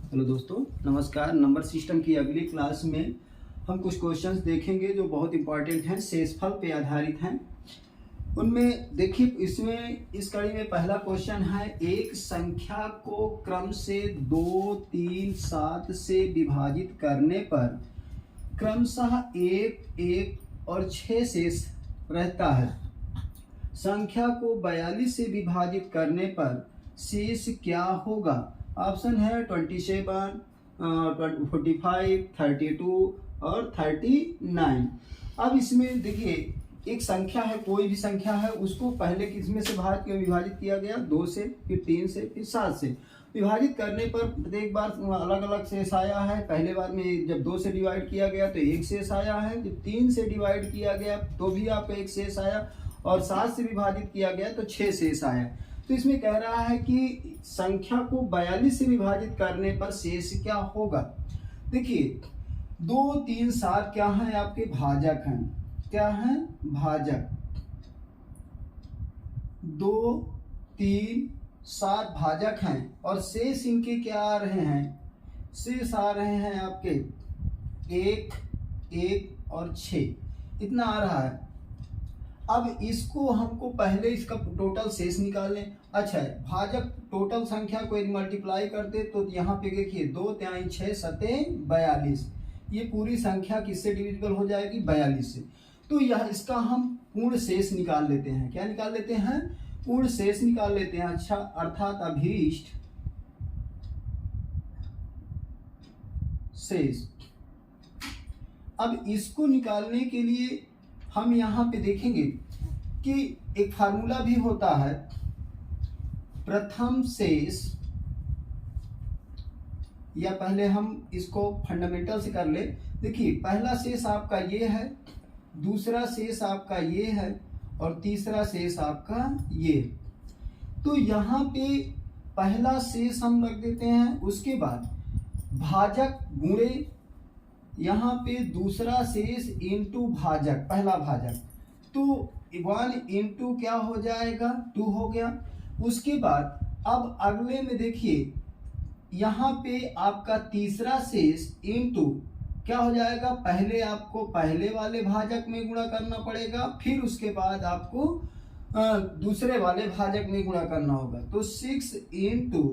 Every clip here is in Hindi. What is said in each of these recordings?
हेलो दोस्तों, नमस्कार। नंबर सिस्टम की अगली क्लास में हम कुछ क्वेश्चंस देखेंगे जो बहुत इंपॉर्टेंट हैं, शेषफल पे आधारित हैं। उनमें देखिए, इसमें इस कड़ी में पहला क्वेश्चन है, एक संख्या को क्रम से 2, 3, 7 से विभाजित करने पर क्रमशः 1, 1 और 6 शेष रहता है। संख्या को 42 से विभाजित करने पर शेष क्या होगा? ऑप्शन है 27, 45, 32 और 39। अब इसमें देखिए, एक संख्या है, कोई भी संख्या है, उसको पहले किसमें से विभाजित किया गया? 2 से, फिर 3 से, फिर 7 से। विभाजित करने पर प्रत्येक बार अलग अलग शेष आया है। पहले बार में जब 2 से डिवाइड किया गया तो 1 शेष आया है, जब 3 से डिवाइड किया गया तो भी आपको 1 शेष आया, और 7 से विभाजित किया गया तो 6 शेष आया। तो इसमें कह रहा है कि संख्या को 42 से विभाजित करने पर शेष क्या होगा। देखिए, 2, 3, 7 क्या है? आपके भाजक हैं। क्या है? भाजक। 2, 3, 7 भाजक हैं, और शेष इनके क्या आ रहे हैं? शेष आ रहे हैं आपके 1, 1 और 6, इतना आ रहा है। अब इसको हमको पहले इसका टोटल शेष निकालने। अच्छा, भाजक टोटल संख्या को यदि मल्टीप्लाई करते तो यहाँ पे देखिए, 2 तिहाई 6 सते 42। ये पूरी संख्या किससे डिविजिबल हो जाएगी? 42 से। तो यह इसका हम पूर्ण शेष निकाल लेते हैं। क्या निकाल लेते हैं? पूर्ण शेष निकाल लेते हैं। अच्छा, अर्थात अभीष्ट शेष। अब इसको निकालने के लिए हम यहाँ पे देखेंगे कि एक फार्मूला भी होता है, प्रथम शेष, या पहले हम इसको फंडामेंटल से कर ले। देखिए, पहला शेष आपका ये है, दूसरा शेष आपका ये है, और तीसरा शेष आपका ये। तो यहाँ पे पहला शेष हम रख देते हैं, उसके बाद भाजक गुणे यहाँ पे दूसरा शेष इंटू भाजक, पहला भाजक, तो 1 इंटू क्या हो जाएगा? 2 हो गया। उसके बाद अब अगले में देखिए, यहाँ पे आपका तीसरा शेष इंटू क्या हो जाएगा? पहले आपको पहले वाले भाजक में गुणा करना पड़ेगा, फिर उसके बाद आपको दूसरे वाले भाजक में गुणा करना होगा। तो 6 इंटू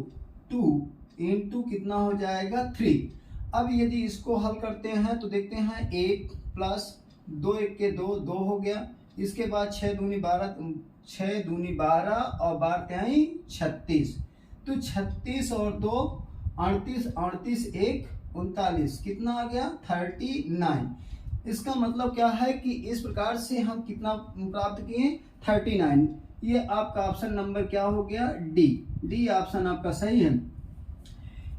2 इंटू कितना हो जाएगा? 3। अब यदि इसको हल करते हैं तो देखते हैं, 1 प्लस 2, 1 के 2, 2 हो गया। इसके बाद 6 दूनी 12, 6 दूनी 12 और 12 तिहाई 36। तो 36 और 2 38, 38 1 39, कितना आ गया? 39। इसका मतलब क्या है कि इस प्रकार से हम कितना प्राप्त किए? 39। ये आपका ऑप्शन नंबर क्या हो गया? डी। डी ऑप्शन आपका सही है।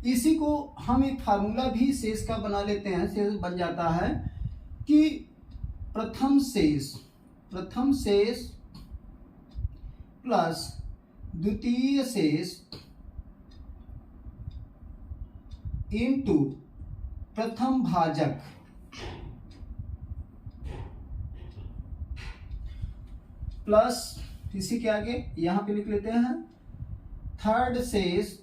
इसी को हम एक फार्मूला भी शेष का बना लेते हैं। शेष बन जाता है कि प्रथम शेष प्लस द्वितीय शेष इंटू प्रथम भाजक प्लस, इसी के आगे यहां पे लिख लेते हैं, थर्ड शेष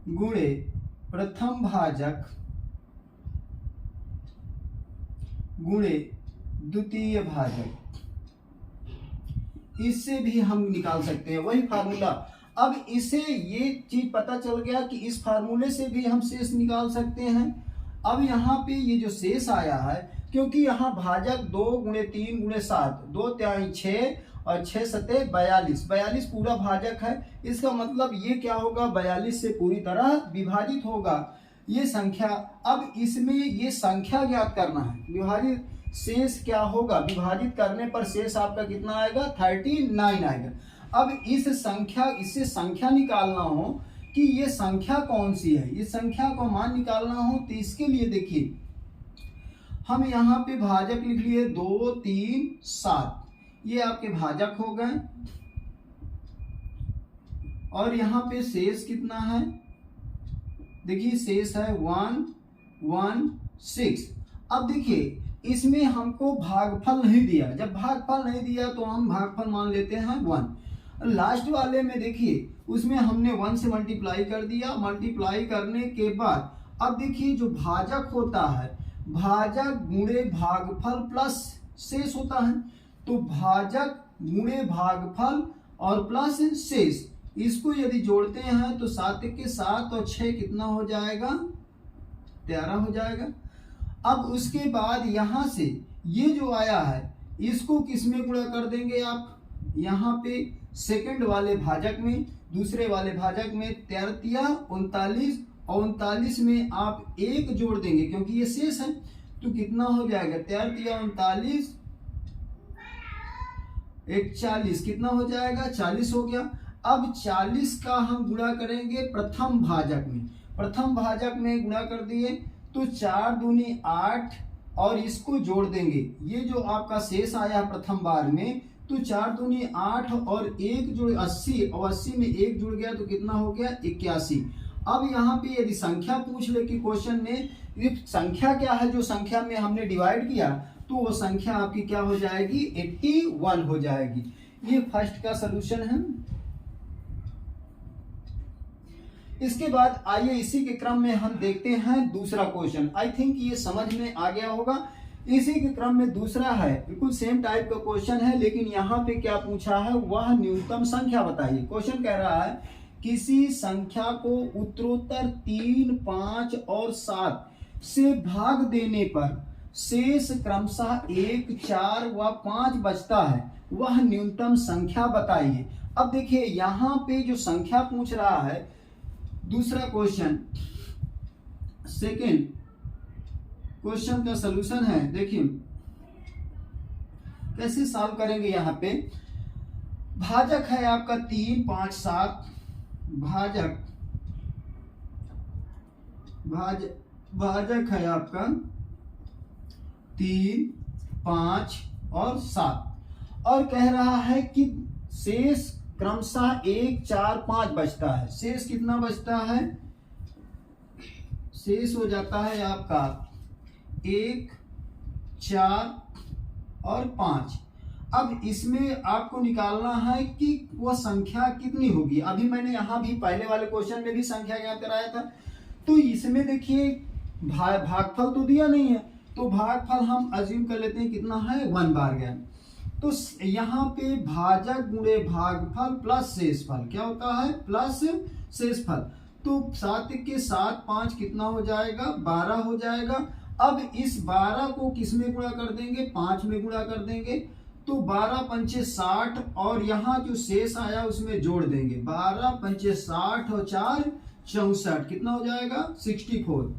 गुणे प्रथम भाजक गुणे द्वितीय भाजक। इससे भी हम निकाल सकते हैं वही फार्मूला। अब इसे ये चीज पता चल गया कि इस फार्मूले से भी हम शेष निकाल सकते हैं। अब यहाँ पे ये जो शेष आया है, क्योंकि यहाँ भाजक 2 गुणे 3 गुणे 7, 2 तिहाई 6 और 6 सते 42, 42 पूरा भाजक है। इसका मतलब ये क्या होगा? 42 से पूरी तरह विभाजित होगा ये संख्या। अब इसमें ये संख्या ज्ञात करना है। विभाजित शेष क्या होगा? विभाजित करने पर शेष आपका कितना आएगा? 39 आएगा। अब इससे संख्या निकालना हो कि ये संख्या कौन सी है, इस संख्या को मान निकालना हो, तो इसके लिए देखिए, हम यहाँ पे भाजक लिख लिए 2, 3, 7, ये आपके भाजक हो गए। और यहाँ पे शेष कितना है? देखिए, शेष है 1, 1, 6। अब देखिए, इसमें हमको भागफल नहीं दिया। जब भागफल नहीं दिया तो हम भागफल मान लेते हैं 1। लास्ट वाले में देखिए उसमें हमने 1 से मल्टीप्लाई कर दिया, मल्टीप्लाई करने के बाद अब देखिए जो भाजक होता है, भाजक गुणे भागफल प्लस शेष होता है, तो भाजक गुणे भागफल और प्लस शेष, इसको यदि जोड़ते हैं तो 7 के 7 और 6 कितना हो जाएगा, 13 हो जाएगा। अब उसके बाद यहां से ये जो आया है इसको किस में गुणा कर देंगे आप, यहाँ पे सेकंड वाले भाजक में, दूसरे वाले भाजक में 13 39 और 39 में आप 1 जोड़ देंगे क्योंकि ये शेष है, तो कितना हो जाएगा 13 39 1 40, कितना हो जाएगा 40 हो गया। अब 40 का हम गुणा करेंगे प्रथम भाजक में, प्रथम भाजक में गुणा कर दिए तो 4 दूनी 8 और इसको जोड़ देंगे, ये जो आपका शेष आया प्रथम बार में, तो 4 दूनी 8 और 1 जोड़ 80 और 80 में 1 जुड़ गया तो कितना हो गया 81। अब यहाँ पे यदि संख्या पूछ ले कि क्वेश्चन में ये संख्या क्या है, जो संख्या में हमने डिवाइड किया तो वो संख्या आपकी क्या हो जाएगी 81 हो जाएगी। ये फर्स्ट का सलूशन है। इसके बाद आइए इसी के क्रम में हम देखते हैं दूसरा क्वेश्चन। आई थिंक ये समझ में आ गया होगा। इसी के क्रम में दूसरा है, बिल्कुल सेम टाइप का क्वेश्चन है, लेकिन यहाँ पे क्या पूछा है, वह न्यूनतम संख्या बताइए। क्वेश्चन कह रहा है किसी संख्या को उत्तरोत्तर 3, 5 और 7 से भाग देने पर शेष क्रमशः 1, 4 व 5 बचता है, वह न्यूनतम संख्या बताइए। अब देखिए यहाँ पे जो संख्या पूछ रहा है, दूसरा क्वेश्चन सेकेंड क्वेश्चन का सलूशन है, देखिए कैसे सॉल्व करेंगे। यहाँ पे भाजक है आपका 3, 5, 7, भाजक है आपका 3, 5 और 7 और कह रहा है कि शेष क्रमशः 1, 4, 5 बचता है। शेष कितना बचता है, शेष हो जाता है आपका 1, 4 और 5। अब इसमें आपको निकालना है कि वह संख्या कितनी होगी। अभी मैंने यहाँ भी पहले वाले क्वेश्चन में भी संख्या ज्ञात कराया था, तो इसमें देखिए भागफल तो दिया नहीं है, तो भागफल हम अज्यूम कर लेते हैं कितना है 1 बार गया। तो यहाँ पे भाजक गुणे भागफल प्लस शेषफल क्या होता है, प्लस शेषफल। तो 7 के 7 5 कितना हो जाएगा 12 हो जाएगा। अब इस 12 को किस में गुणा कर देंगे, 5 में गुणा कर देंगे, तो 12 पंचे 60 और यहाँ जो शेष आया उसमें जोड़ देंगे। 12 पंचे 60 और 4 64, कितना हो जाएगा 64,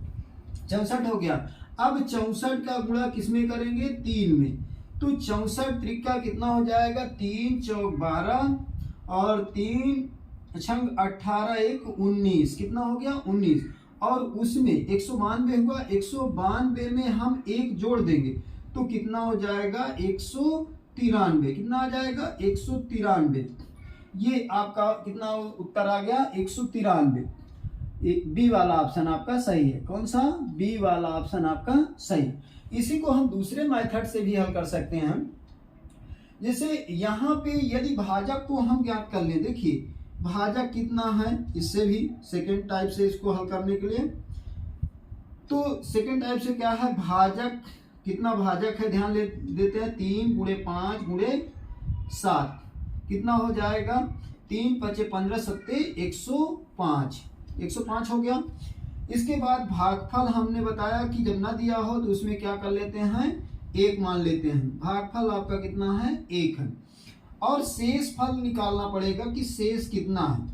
64 हो गया। अब 64 का गुणा किस में करेंगे 3 में, तो 64 त्रिका कितना हो जाएगा 3 चौक 12 और 3 छंग 18 1 19, कितना हो गया 19। और उसमें 192 हुआ, 192 में हम 1 जोड़ देंगे तो कितना हो जाएगा 193, कितना आ जाएगा 193। ये आपका कितना उत्तर आ गया 193। बी वाला ऑप्शन आपका सही है। कौन सा, बी वाला ऑप्शन आपका सही। इसी को हम दूसरे मेथड से भी हल कर सकते हैं। जैसे यहाँ पे यदि भाजक को हम ज्ञात कर लें, देखिए भाजक कितना है, इससे भी सेकेंड टाइप से इसको हल करने के लिए, तो सेकेंड टाइप से क्या है, भाजक कितना भाजक है ध्यान देते हैं 3 गुणे 5 गुणे 7, कितना हो जाएगा 3 5 15 7 105, 105 हो गया। इसके बाद भागफल हमने बताया कि जब ना दिया हो तो उसमें क्या कर लेते हैं 1 मान लेते हैं। भागफल आपका कितना है 1 है। और शेष फल निकालना पड़ेगा कि शेष कितना है,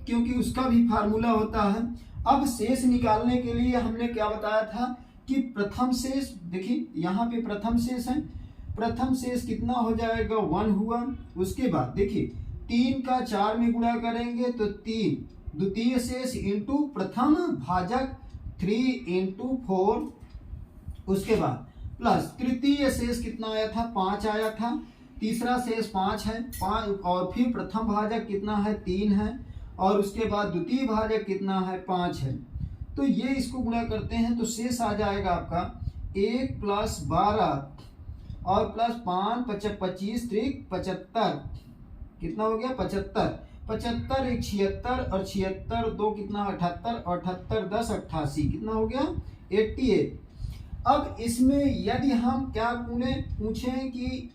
क्योंकि उसका भी फार्मूला होता है। अब शेष निकालने के लिए हमने क्या बताया था कि प्रथम शेष, देखिए यहाँ पे प्रथम शेष है, प्रथम शेष कितना हो जाएगा 1 हुआ। उसके बाद देखिए 3 का 4 में गुणा करेंगे तो 3, द्वितीय शेष इंटू प्रथम भाजक 3 इंटू 4, उसके बाद प्लस तृतीय शेष कितना आया था 5 आया था, तीसरा शेष 5 है 5, और फिर प्रथम भाजक कितना है 3 है, और उसके बाद द्वितीय भाजक कितना है 5 है। तो ये इसको गुणा करते हैं तो शेष आ जाएगा आपका 1 + 12 और प्लस 5 × 5 = 25 × 75, कितना हो गया 75, 75 एक 76 और 76 दो कितना 78 और 78 10 88 कितना हो गया 88। अब इसमें यदि हम क्या पूछें कि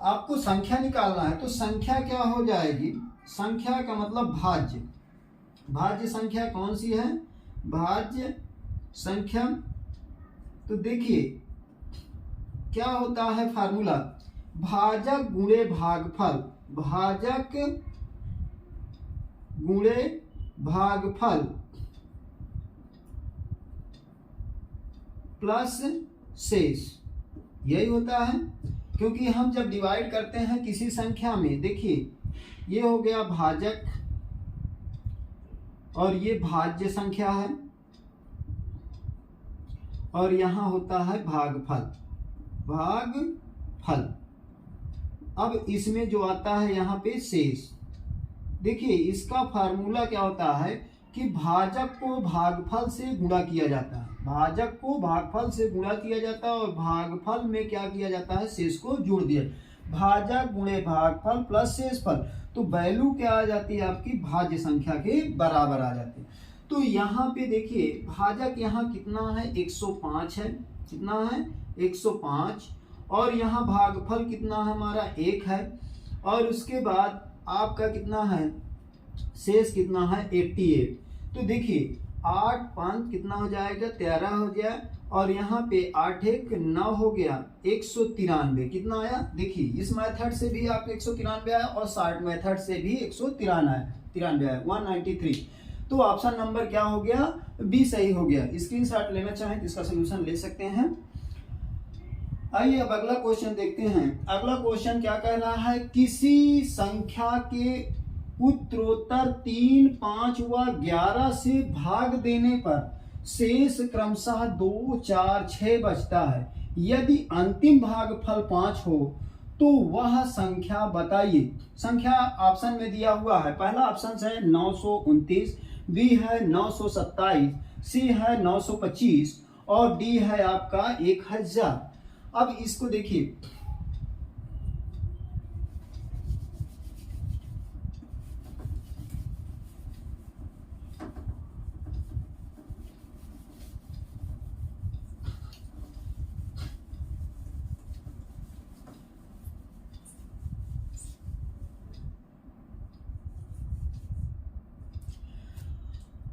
आपको संख्या निकालना है तो संख्या क्या हो जाएगी, संख्या का मतलब भाज्य, भाज्य संख्या कौन सी है, भाज्य संख्या। तो देखिए क्या होता है फार्मूला, भाजक गुणे भागफल, भाजक गुणे भागफल प्लस शेष, यही होता है। क्योंकि हम जब डिवाइड करते हैं किसी संख्या में, देखिए ये हो गया भाजक और ये भाज्य संख्या है और यहां होता है भागफल, भागफल। अब इसमें जो आता है यहाँ पे शेष, देखिए इसका फार्मूला क्या होता है कि भाजक को भागफल से गुणा किया जाता है, भाजक को भागफल से गुणा किया जाता है और भागफल में क्या किया जाता है, शेष को जोड़ दिया, भाजक गुणे भागफल प्लस शेषफल। तो वैल्यू क्या आ जाती है आपकी, भाज्य संख्या के बराबर आ जाती है। तो यहाँ पे देखिए भाजक यहाँ कितना है 105 है, कितना है 105 और यहाँ भागफल कितना है हमारा 1 है और उसके बाद आपका कितना है शेष कितना है 88। तो देखिए 8 5 कितना हो जाएगा 13 हो गया और यहाँ पे 8 1 9 हो गया 193, कितना आया, देखिए इस मेथड से भी आपको 193 आया और शॉर्ट मेथड से भी 193 आया 193। तो ऑप्शन नंबर क्या हो गया, बी सही हो गया। स्क्रीनशॉट लेना चाहें तो इसका सोल्यूशन ले सकते हैं। आइए अब अगला क्वेश्चन देखते हैं। अगला क्वेश्चन क्या कह रहा है, किसी संख्या के उत्तरोत्तर 3 5 व 11 से भाग देने पर शेष क्रमशः 2 4 6 बचता है, यदि अंतिम भागफल 5 हो तो वह संख्या बताइए। संख्या ऑप्शन में दिया हुआ है, पहला ऑप्शन है 929, बी है 927, सी है 925 और डी है आपका 1000। अब इसको देखिए,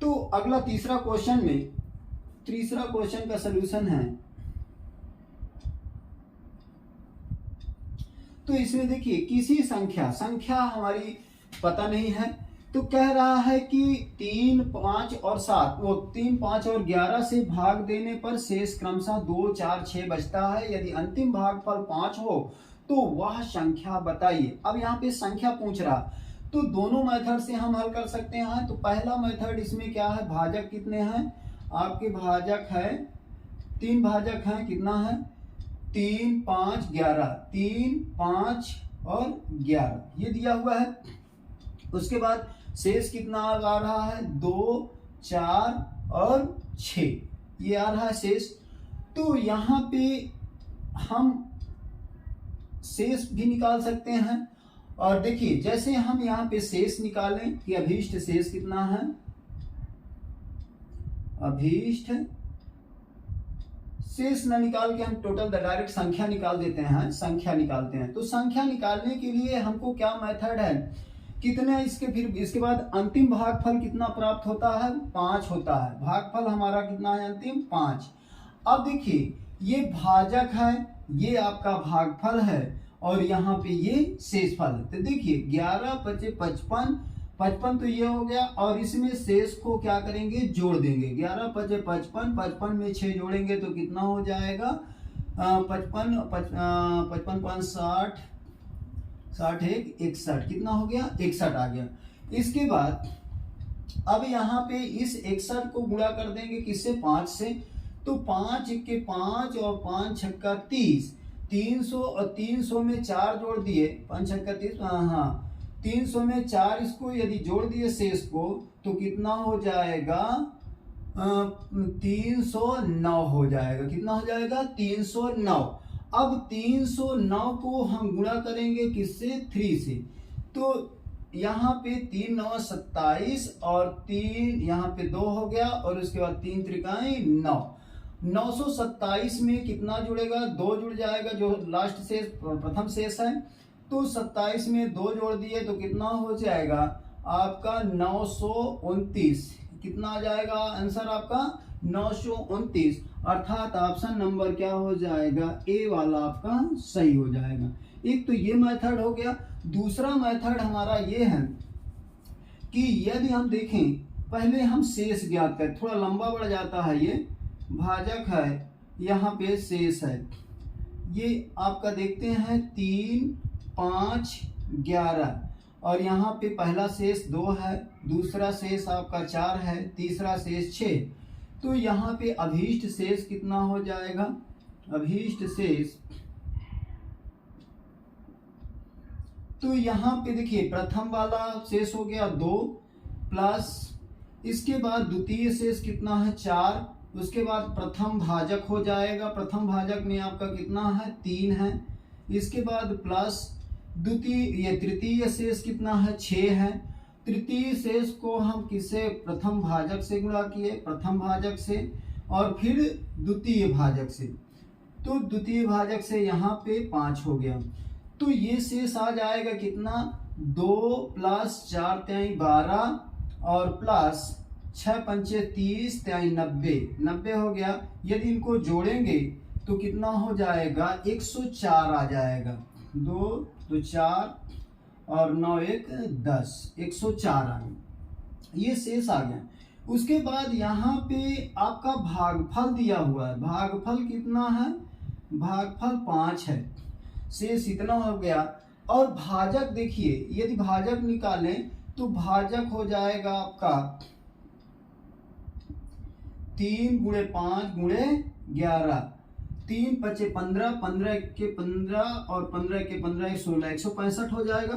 तो अगला तीसरा क्वेश्चन का सलूशन है। तो इसमें देखिए किसी संख्या हमारी पता नहीं है, तो कह रहा है कि 3 5 और 7 वो 3 5 और 11 से भाग देने पर शेष क्रमशः 2 4 6 बचता है, यदि अंतिम भागफल 5 हो तो वह संख्या बताइए। अब यहाँ पे संख्या पूछ रहा, तो दोनों मेथड से हम हल कर सकते हैं। तो पहला मेथड इसमें क्या है, भाजक कितने हैं आपके, भाजक है 3 भाजक हैं, कितना है 3 5 11, 3 5 और 11 ये दिया हुआ है। उसके बाद शेष कितना आ रहा है 2 4 और 6 ये आ रहा है शेष। तो यहाँ पे हम शेष भी निकाल सकते हैं और देखिए जैसे हम यहाँ पे शेष निकालें कि अभीष्ट शेष कितना है, अभीष्ट शेष न निकाल के हम टोटल डायरेक्ट संख्या निकाल देते हैं, संख्या निकालते हैं। तो संख्या निकालने के लिए हमको क्या मेथड है, कितने इसके फिर इसके बाद अंतिम भागफल कितना प्राप्त होता है 5 होता है, भागफल हमारा कितना है अंतिम 5। अब देखिए ये भाजक है, ये आपका भागफल है और यहाँ पे ये शेषफल है। तो देखिए 11 5 55, 55 तो ये हो गया और इसमें शेष को क्या करेंगे जोड़ देंगे, 11 5 55, 55 में 6 जोड़ेंगे तो कितना हो जाएगा 55 55 5 60 60 1 61, कितना हो गया 61 आ गया। इसके बाद अब यहाँ पे इस 61 को गुणा कर देंगे किससे 5 से, तो 5 के 5 और 5 छक्का 30, 300 और 300 में 4 जोड़ दिए 5 छक्का 30, हाँ 300 में 4 इसको यदि जोड़ दिए शेष को तो कितना हो जाएगा 309 हो जाएगा, कितना हो जाएगा 309। अब 309 को हम गुणा करेंगे किससे, 3 से। तो यहाँ पे 3 9 27 और 3 यहाँ पे 2 हो गया और उसके बाद 3 त्रिकाएं 9। 927 में कितना जुड़ेगा, 2 जुड़ जाएगा जो लास्ट शेष प्रथम शेष है। तो 27 में 2 जोड़ दिए तो कितना हो जाएगा आपका 929। कितना आ जाएगा आंसर आपका 929, अर्थात ऑप्शन नंबर क्या हो जाएगा, ए वाला आपका सही हो जाएगा। एक तो ये मेथड हो गया। दूसरा मेथड हमारा ये है कि यदि हम देखें, पहले हम शेष ज्ञात करें, थोड़ा लंबा बढ़ जाता है, ये भाजक है, यहाँ पे शेष है, ये आपका देखते हैं 3 5 11 और यहाँ पे पहला शेष 2 है, दूसरा शेष आपका 4 है, तीसरा शेष 6। तो यहाँ पे अभीष्ट शेष कितना हो जाएगा, अभीष्ट शेष, तो यहाँ पे देखिए प्रथम वाला शेष हो गया 2 प्लस इसके बाद द्वितीय शेष कितना है 4, उसके बाद प्रथम भाजक हो जाएगा, प्रथम भाजक में आपका कितना है 3 है, इसके बाद प्लस द्वितीय ये तृतीय शेष कितना है 6 है। तृतीय शेष को हम किससे, प्रथम भाजक से गुणा किए, प्रथम भाजक से और फिर द्वितीय भाजक से, तो द्वितीय भाजक से यहाँ पे 5 हो गया। तो ये शेष आ जाएगा कितना 2 प्लस 4 त्याई 12 और प्लस 6 पंचे 30 त्याई 90 हो गया। यदि इनको जोड़ेंगे तो कितना हो जाएगा 104 आ जाएगा, 2 2 4 और 9 1 10, 104 आ गया, ये शेष आ गया। उसके बाद यहाँ पे आपका भागफल दिया हुआ है, भागफल कितना है, भागफल 5 है, शेष इतना हो गया। और भाजक देखिए, यदि भाजक निकालें तो भाजक हो जाएगा आपका 3 गुणे 5 गुणे 11, 3 पचे 15, 15 के 15 और 15 के 15 16, 165 हो जाएगा।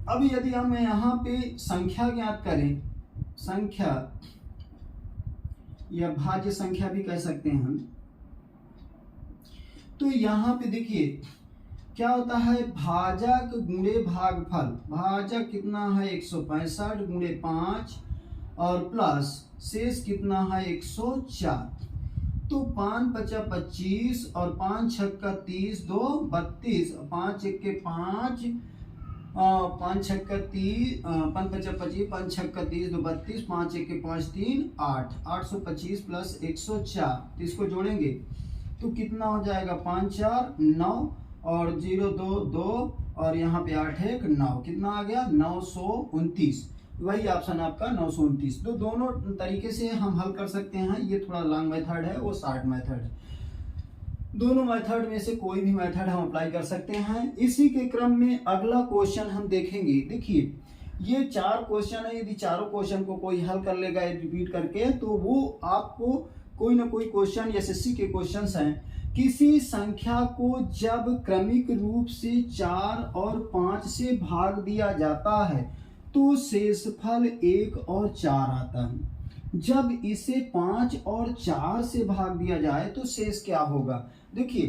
अब यदि हम यहाँ पे संख्या ज्ञात करें, संख्या या भाज्य संख्या भी कह सकते हैं हम, तो यहाँ पे देखिए क्या होता है, भाजक गुणे भागफल, भाजक कितना है 165 गुणे 5 और प्लस शेष कितना है 104। तो 5 पचा 25 और 5 छक्का 30, 2 32, 5 1 के 5, 5 छक्का 30, 5 पचा 25, 5 छक्का 30, 2 32, 5 1 के 5 3 8, 825 प्लस 104, तो इसको जोड़ेंगे तो कितना हो जाएगा 5 4 9 और 0 2 2 और यहाँ पे 8 1 9, कितना आ गया 929। वही ऑप्शन आपका 929। तो दोनों तरीके से हम हल कर सकते हैं, ये थोड़ा लॉन्ग मेथड है, वो शॉर्ट मेथड है। दोनों मेथड में से कोई भी मेथड हम अप्लाई कर सकते हैं। इसी के क्रम में अगला क्वेश्चन हम देखेंगे। देखिए ये 4 क्वेश्चन है, यदि चारों क्वेश्चन को कोई हल कर लेगा रिपीट करके तो वो आपको कोई ना कोई क्वेश्चन एसएससी के क्वेश्चंस हैं। किसी संख्या को जब क्रमिक रूप से 4 और 5 से भाग दिया जाता है तो शेषफल 1 और 4 आता है। जब इसे 5 और 4 से भाग दिया जाए तो शेष क्या होगा। देखिए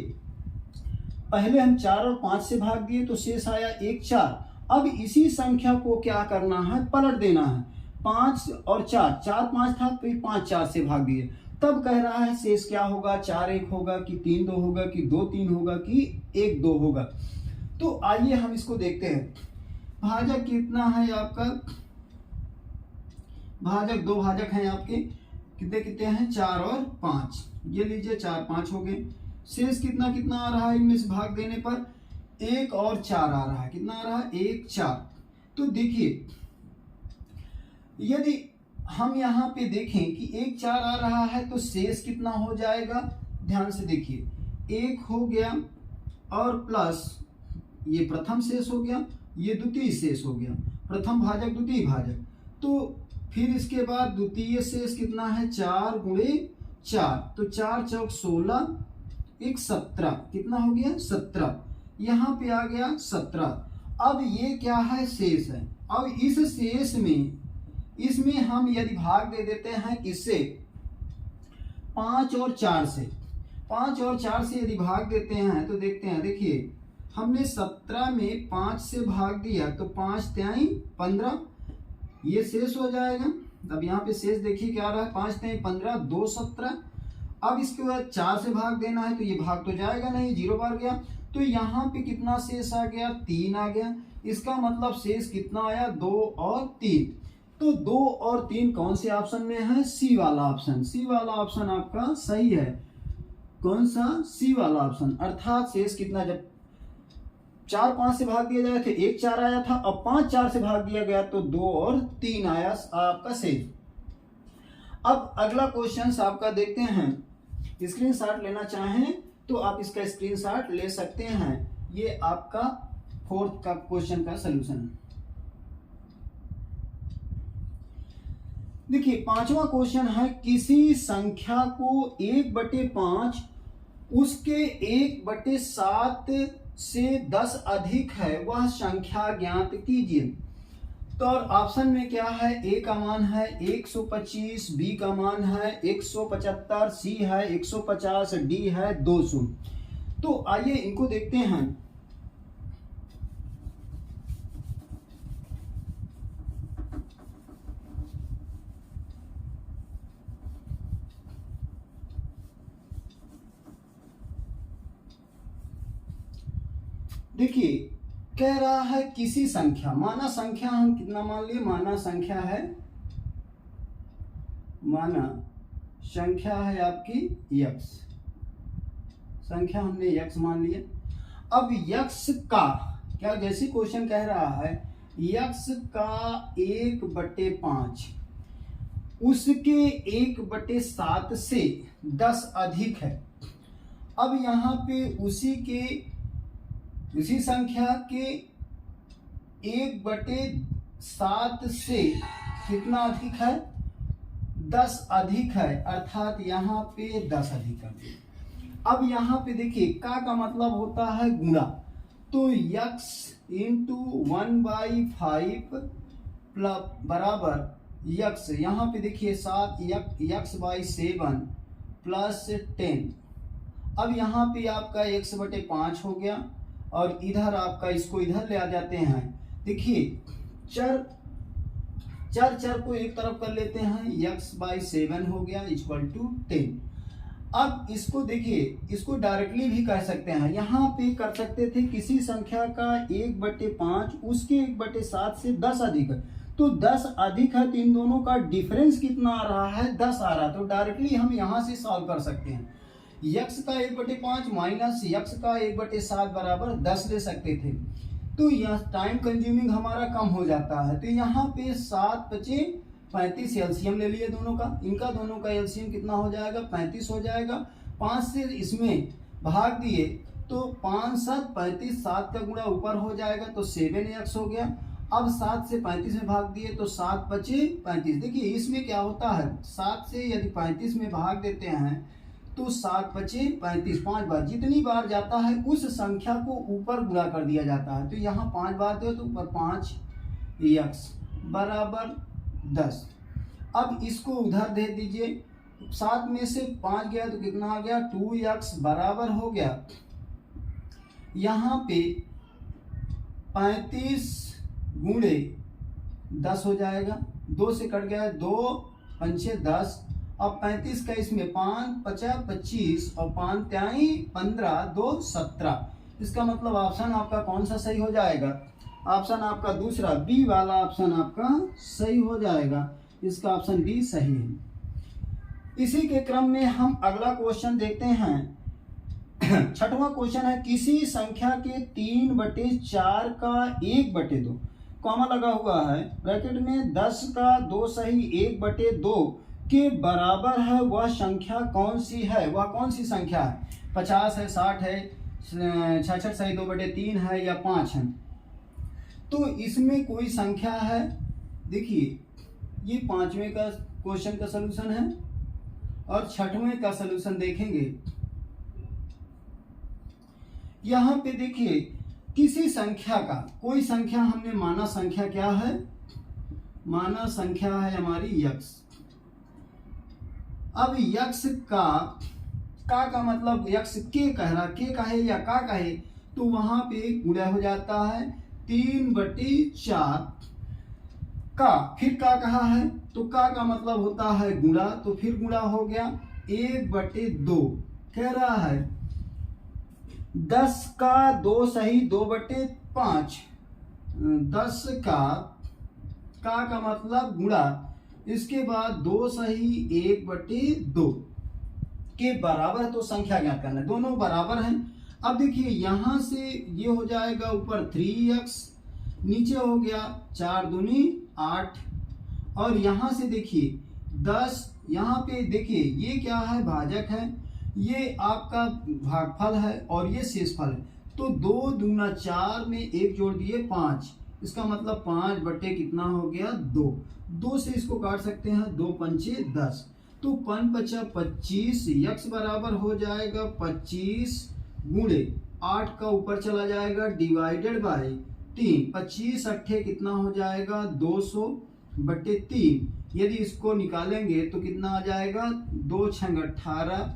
पहले हम 4 और 5 से भाग दिए तो शेष आया 1 4। अब इसी संख्या को क्या करना है, पलट देना है। 5 और 4, 4 5 था, फिर 5 4 से भाग दिए, तब कह रहा है शेष क्या होगा, 4 1 होगा कि 3 2 होगा कि 2 3 होगा कि 1 2 होगा। तो आइए हम इसको देखते हैं। भाजक कितना है आपका, भाजक 2 भाजक हैं आपके, कितने कितने हैं 4 और 5, ये लीजिए 4 5 हो गए। शेष कितना कितना आ रहा है इनमें से भाग देने पर 1 और 4 आ रहा है, कितना आ रहा है 1 4। तो देखिए यदि हम यहाँ पे देखें कि 1 4 आ रहा है तो शेष कितना हो जाएगा, ध्यान से देखिए 1 हो गया और प्लस ये प्रथम शेष हो गया, ये द्वितीय शेष हो गया, प्रथम भाजक द्वितीय भाजक। तो फिर इसके बाद द्वितीय शेष कितना है 4 गुणे 4, तो 4 चौक 16 1 17, कितना हो गया 17, यहाँ पे आ गया 17। अब ये क्या है शेष है। अब इस शेष में इसमें हम यदि भाग दे देते हैं किससे 5 और 4 से, 5 और 4 से यदि भाग देते हैं तो देखते हैं, देखिए हमने 17 में 5 से भाग दिया तो 5 तिहाई 15, ये शेष हो जाएगा। अब यहाँ पे शेष देखिए क्या रहा है, 5 तिहाई 15, 2 17। अब इसके बाद 4 से भाग देना है तो ये भाग तो जाएगा नहीं, 0 बार गया, तो यहाँ पे कितना शेष आ गया, 3 आ गया। इसका मतलब शेष कितना आया, 2 और 3। तो 2 और 3 कौन से ऑप्शन में है, सी वाला ऑप्शन। सी वाला ऑप्शन आपका सही है। कौन सा, सी वाला ऑप्शन। अर्थात शेष कितना, जब 4 5 से भाग दिया जाए तो 1 4 आया था, अब 5 4 से भाग दिया गया तो 2 और 3 आया आपका शेष। अब अगला क्वेश्चन आपका देखते हैं, स्क्रीनशॉट लेना चाहें तो आप इसका स्क्रीनशॉट ले सकते हैं। ये आपका 4th का क्वेश्चन का सलूशन। देखिए 5वां क्वेश्चन है, किसी संख्या को 1/5 उसके 1/7 से 10 अधिक है वह संख्या ज्ञात कीजिए। तो ऑप्शन में क्या है, ए का मान है 125, बी का मान है 175, सी है 150, डी है 200। तो आइए इनको देखते हैं। देखिए कह रहा है किसी संख्या, माना संख्या हम कितना मान लिए, माना संख्या है, माना संख्या है आपकी यक्स, संख्या हमने यक्स मान लिया। अब यक्स का क्या, जैसे क्वेश्चन कह रहा है यक्स का 1/5 उसके 1/7 से 10 अधिक है। अब यहाँ पे उसी संख्या के 1/7 से कितना अधिक है, 10 अधिक है, अर्थात यहाँ पे 10 अधिक है। अब यहाँ पे देखिए का मतलब होता है गुणा, तो यक्स इंटू 1/5 बराबर यक्स, यहाँ पे देखिए 7 यक्स/7 प्लस 10। अब यहाँ पे आपका 1/5 हो गया और इधर आपका इसको इधर ले आ जाते हैं। देखिए चर को एक तरफ कर लेते हैं, x/7 हो गया = 10। अब इसको देखिए, इसको डायरेक्टली भी कह सकते हैं, यहाँ पे कर सकते थे किसी संख्या का 1/5 उसके 1/7 से 10 अधिक है, तो 10 अधिक है तो इन दोनों का डिफरेंस कितना आ रहा है, 10 आ रहा है। तो डायरेक्टली हम यहाँ से सॉल्व कर सकते हैं, यक्स का 1/5 माइनस यक्स का 1/7 बराबर 10 ले सकते थे। तो यह टाइम कंज्यूमिंग हमारा कम हो जाता है। तो यहाँ पे 7 5 35 एलसीएम ले लिए दोनों का, इनका दोनों का एलसीएम कितना हो जाएगा, 35 हो जाएगा। 5 से इसमें भाग दिए तो 5 7 35, 7 का गुणा ऊपर हो जाएगा तो 7x हो गया। अब 7 से 35 में भाग दिए तो 7 5 35। देखिए इसमें क्या होता है, 7 से यदि 35 में भाग देते हैं तो 7 5 35, 5 बार, जितनी बार जाता है उस संख्या को ऊपर गुणा कर दिया जाता है। तो यहाँ 5 बार दो तो ऊपर 5x बराबर 10। अब इसको उधर दे दीजिए, 7 में से 5 गया तो कितना आ गया, 2x बराबर हो गया यहाँ पे 35 गुणे 10 हो जाएगा, 2 से कट गया, 2 5 10। अब 35 का इसमें 5 50 25 और 5 3 15 2 17। इसका मतलब ऑप्शन आपका कौन सा सही हो जाएगा, ऑप्शन आपका दूसरा बी वाला ऑप्शन आपका सही हो जाएगा। इसका ऑप्शन बी सही है। इसी के क्रम में हम अगला क्वेश्चन देखते हैं। 6वां क्वेश्चन है, किसी संख्या के 3/4 का 1/2 कॉमा लगा हुआ है ब्रैकेट में 10 का 2 सही 1/2 के बराबर है वह संख्या कौन सी है, वह कौन सी संख्या है, 50 है 60 है 66 सही 2/3 है या 5 है। तो इसमें कोई संख्या है, देखिए ये 5वें का क्वेश्चन का सलूशन है और 6वें का सलूशन देखेंगे। यहाँ पे देखिए किसी संख्या का, कोई संख्या हमने माना संख्या क्या है, माना संख्या है हमारी यक्स। अब यक्स का का मतलब यक्स के कह रहा, के कहे या का कहे तो वहां पे गुणा हो जाता है 3/4 का, फिर का कहा है तो का मतलब होता है गुणा, तो फिर गुणा हो गया 1/2। कह रहा है 10 का 2 सही 2/5, 10 का मतलब गुणा, इसके बाद 2 सही 1/2 के बराबर है, तो संख्या ज्ञात करना है, दोनों बराबर हैं। अब देखिए यहां से ये हो जाएगा ऊपर 3x, नीचे हो गया 4 दूनी 8, और यहां से देखिए 10, यहाँ पे देखिए ये क्या है, भाजक है, ये आपका भागफल है और ये शेषफल है, तो 2 दूना 4 में 1 जोड़ दिए 5, इसका मतलब 5 बटे कितना हो गया 2, 2 से इसको काट सकते हैं, 2 पंचे 10, तो 5 पचा 25, यक्स बराबर हो जाएगा 25 गुणे 8 का ऊपर चला जाएगा डिवाइडेड बाय 3, 25 अट्ठे कितना हो जाएगा 200/3, यदि इसको निकालेंगे तो कितना आ जाएगा 2 छंग 18,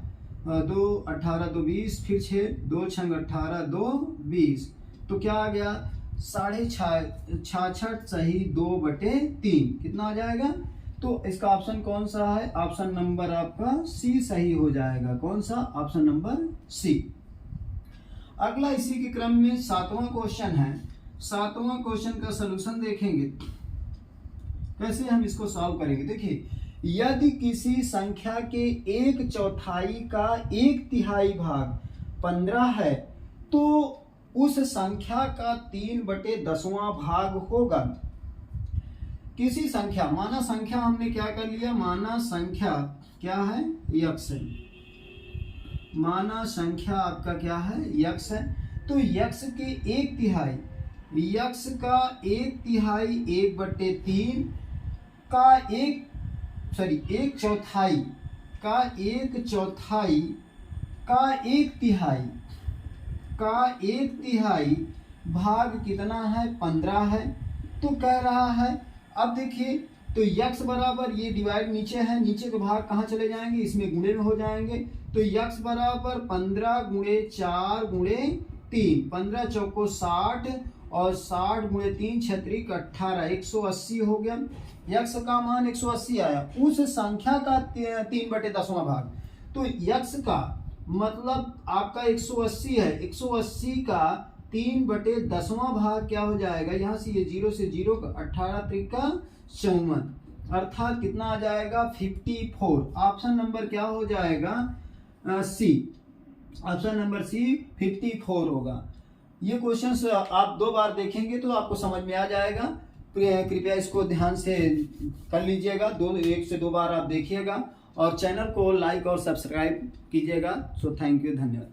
2 18 2 20, फिर 6 2 छंग 18 2 20, तो क्या आ गया 66 सही 2/3, कितना आ जाएगा, तो इसका ऑप्शन कौन सा है, ऑप्शन नंबर आपका सी सही हो जाएगा। कौन सा, ऑप्शन नंबर सी। अगला इसी के क्रम में 7वां क्वेश्चन है। 7वां क्वेश्चन का सलूशन देखेंगे, कैसे हम इसको सॉल्व करेंगे। देखिए यदि किसी संख्या के 1/4 का 1/3 भाग 15 है तो उस संख्या का 3/10वां भाग होगा। किसी संख्या, माना संख्या हमने क्या कर लिया, माना संख्या क्या है, यक्स है, माना संख्या आपका क्या है, यक्स है, तो यक्स के 1/3, यक्स का 1/3 1/3 का 1/4 का 1/4 का 1/3 का 1/3 भाग कितना है 15 है, तो कह रहा है, अब देखिए तो यक्स बराबर ये डिवाइड नीचे है, नीचे के भाग कहाँ चले जाएंगे, इसमें गुणे में हो जाएंगे, तो यक्स बराबर 15 गुणे 4 गुणे 3, 15 चौको 60 और 60 गुणे 3 छत्रिक 18, 180 हो गया। यक्स का मान 180 आया, उस संख्या का 3/10वां भाग, तो यक्स का मतलब आपका 180 है, 180 का 3/10वां भाग क्या हो जाएगा, यहां से ये 0 से 0 का 18 त्रिका 54, अर्थात कितना आ जाएगा 54। ऑप्शन नंबर क्या हो जाएगा, सी, ऑप्शन नंबर सी 54 होगा। ये क्वेश्चन आप 2 बार देखेंगे तो आपको समझ में आ जाएगा, कृपया इसको ध्यान से कर लीजिएगा, 1 से 2 बार आप देखिएगा और चैनल को लाइक और सब्सक्राइब कीजिएगा। सो थैंक यू, धन्यवाद।